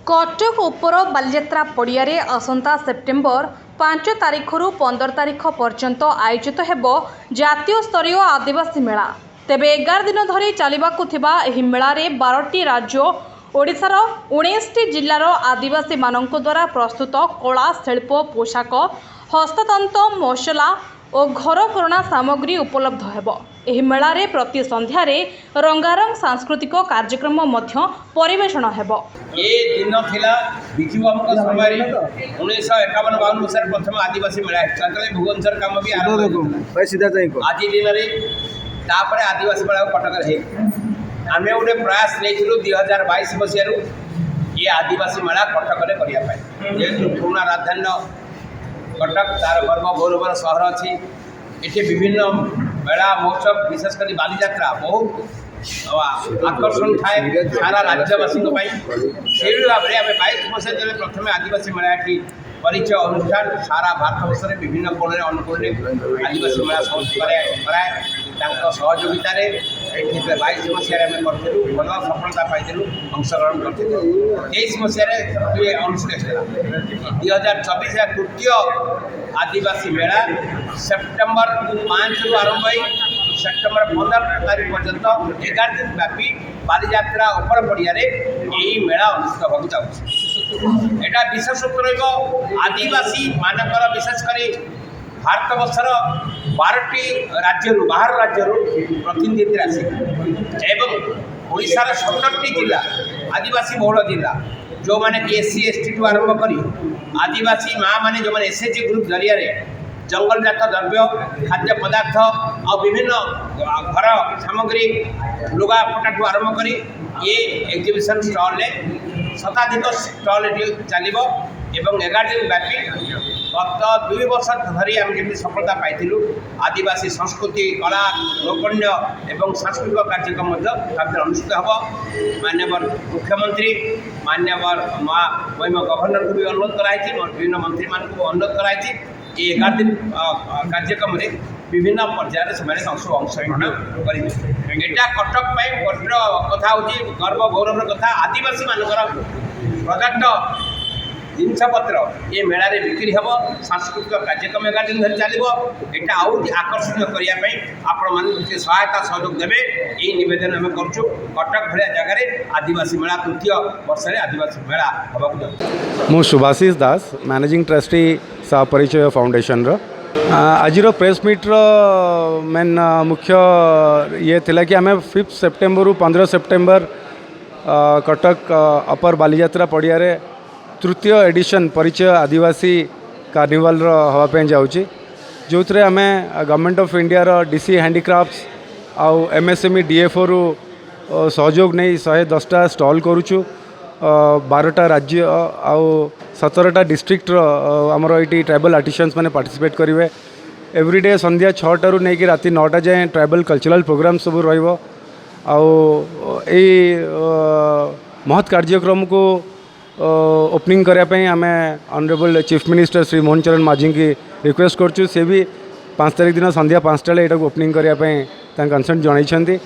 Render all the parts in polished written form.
कटक उपर बालीजात्रा पड़ियारे आसंता सेप्टेम्बर 5 तारिखରୁ 15 तारिख पर्यंत आयोजित हेब जातीय स्तरीय आदिवासी मेला। तेबे 11 दिन धरी चलिबाकु थिबा एही मेलारे 12टी राज्य ओडिशार 19टी जिल्लार आदिवासी मानक द्वारा प्रस्तुत कला शिल्प पोशाक हस्ततंत मसला और घरकरणा सामग्री उपलब्ध हेब। एही मेलारे प्रति संध्यारे रंगारंग सांस्कृतिक कार्यक्रम मध्य परिवेषण हेब। ये दिन थिला बिजु अमक समय 1951-52 मसीह प्रथम आदिवासी मेला होता भुवनेश्वर काम भी आरंभ आज दिन में तापर आदिवासी मेला कटक है आम गोटे प्रयास नहीं 2022 मसीह ये आदिवासी मेला कटक करने जेहेतु पुराणा राजधानी कटक तार गर्व गौरवर सहर अच्छी ये विभिन्न मेला महोत्सव विशेषकर बालीजात्रा बहुत आकर्षण थाए सारा राज्यवासी से भाव में आम 22 मसीह प्रथम आदिवासी मेला परिचय अनुष्ठान सारा भारत वर्ष में विभिन्न कोण अनुकूल आदिवासी मेला कराए सहयोगितार 22 मसीह भल सफलता पाई अंशग्रहण कर 23 मसीह अनुष्ठित 2024 तृतीय आदिवासी मेला सेप्टेम्बर 5 रु आरंभ सेप्टेम्बर 15 तारीख पर्यंत 11 दिन व्यापी बालीजात्रा उपर पड़िया मेला अनुष्ठित होगा चाहिए। यहाँ विशेषत्व आदिवासी मानकर विशेषकर भारत वर्षर 12टी राज्य बाहर राज्य प्रतिनिधि आसी एवं ओडिशार 17टी जिला आदिवासी बहुल जिला जो मैंने SC ST ठू आरंभ कर आदिवासी माँ मैंने जो मैंने SHG ग्रुप जरिया जंगलजात द्रव्य खाद्य पदार्थ और विभिन्न घर सामग्री लुगापटा आरंभ कर ये एग्जिबिशन स्टल शताधिक स्टल चलो एवं 11 दिन व्यापी गत 2 वर्ष धरी आम जमी सफलता पाई आदिवासी संस्कृति कला नौकण्य एवं सांस्कृतिक कार्यक्रम अनुष्ठित हम। माननीय मुख्यमंत्री माननीय महिम गवर्नर को भी अनुरोध कराई विभिन्न मंत्री मान अनुरोध कराई 11 दिन कार्यक्रम विभिन्न पर्यायर से अंशग्रहण करा कटक कथा हूँ गर्व गौरव कथा आदिवासी मानकर प्रोडक्ट जिनपत्र ये मेला बिक्री हम सांस्कृतिक कार्यक्रम 11 दिन धरी चलो यहाँ आउ आकर्षण करने आपण मैंने सहायता सहयोग देवे यही नवेदन आम करुँ। कटक भाया जगह आदिवासी मेला तृतीय वर्ष में आदिवासी मेला हाँ मु सुभाषिष दास मैनेजिंग ट्रस्टी सह परिचय फाउंडेशन आज प्रेस मीट्र मेन मुख्य ये थिला कि आम 5 सेप्टेम्बर रु 15 सेप्टेम्बर कटक अपर बालीजात्रा पड़िया तृतीय एडिशन परिचय आदिवासी कार्निवाल हवापाई जाऊँगी जो थे आम government of India DC handicrafts आउ MSME DFO रु सहयोग नहीं 110टा स्टॉल करुचु 12टा राज्य आउ 17टा डिस्ट्रिक्ट आमर ये ट्राइबल आर्टिसंस मैंने पार्टिसिपेट करेंगे। एवरीडे संध्या 6टारू नहीं राति 9टा जाए ट्राइबल कल्चरल प्रोग्राम सब रही महत् कार्यक्रम को ओपनिंग करने आम honourable chief minister Shri Mohan चरण मांझी की रिक्वेस्ट करुँ से भी 5 तारिख दिन संध्या 5टा यहाँ ओपनिंग करने कंसर्न जनई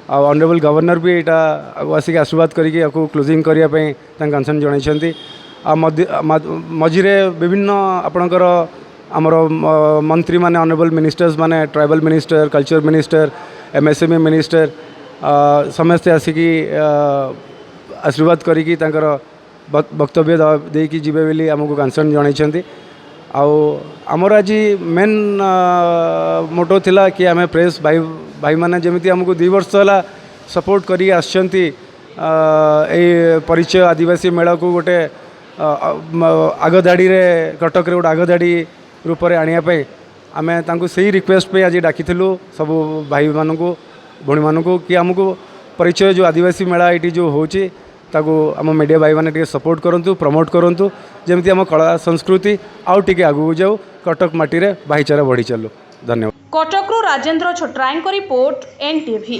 ऑनरेबल गवर्नर भी यहाँ आसिक आशीर्वाद करके क्लोजिंग करने कंसर्न जनई मझिरे विभिन्न आपणकर आमर मंत्री माने ऑनरेबल मिनिस्टर्स माने tribal minister culture minister MSME minister समस्ते आसिकी आशीर्वाद करी वक्तव्य देकी जीवे बोली आमको कंसर्न जनई आमर आज मेन मोटो थिला कि आम प्रेस भाई भाई माने जमीती आमको 2 वर्ष है सपोर्ट करी आछंती परिचय आदिवासी मेला को गोटे आगधाड़ी कटक गोटे आगधाड़ी रूप में आने आम से ही रिक्वेस्ट पे आज डाकी सब भाई मानक भणी मानक कि आमको परिचय जो आदिवासी मेला ये जो होची ताको आम मीडिया भाई मैंने सपोर्ट करूँ प्रमोट करूँ जमी आम कला संस्कृति आउ टिके आगू जाऊ कटक माटी रे भाईचारा बढ़ी चलू। धन्यवाद। कटकरू राजेंद्र छोटराय रिपोर्ट NTV।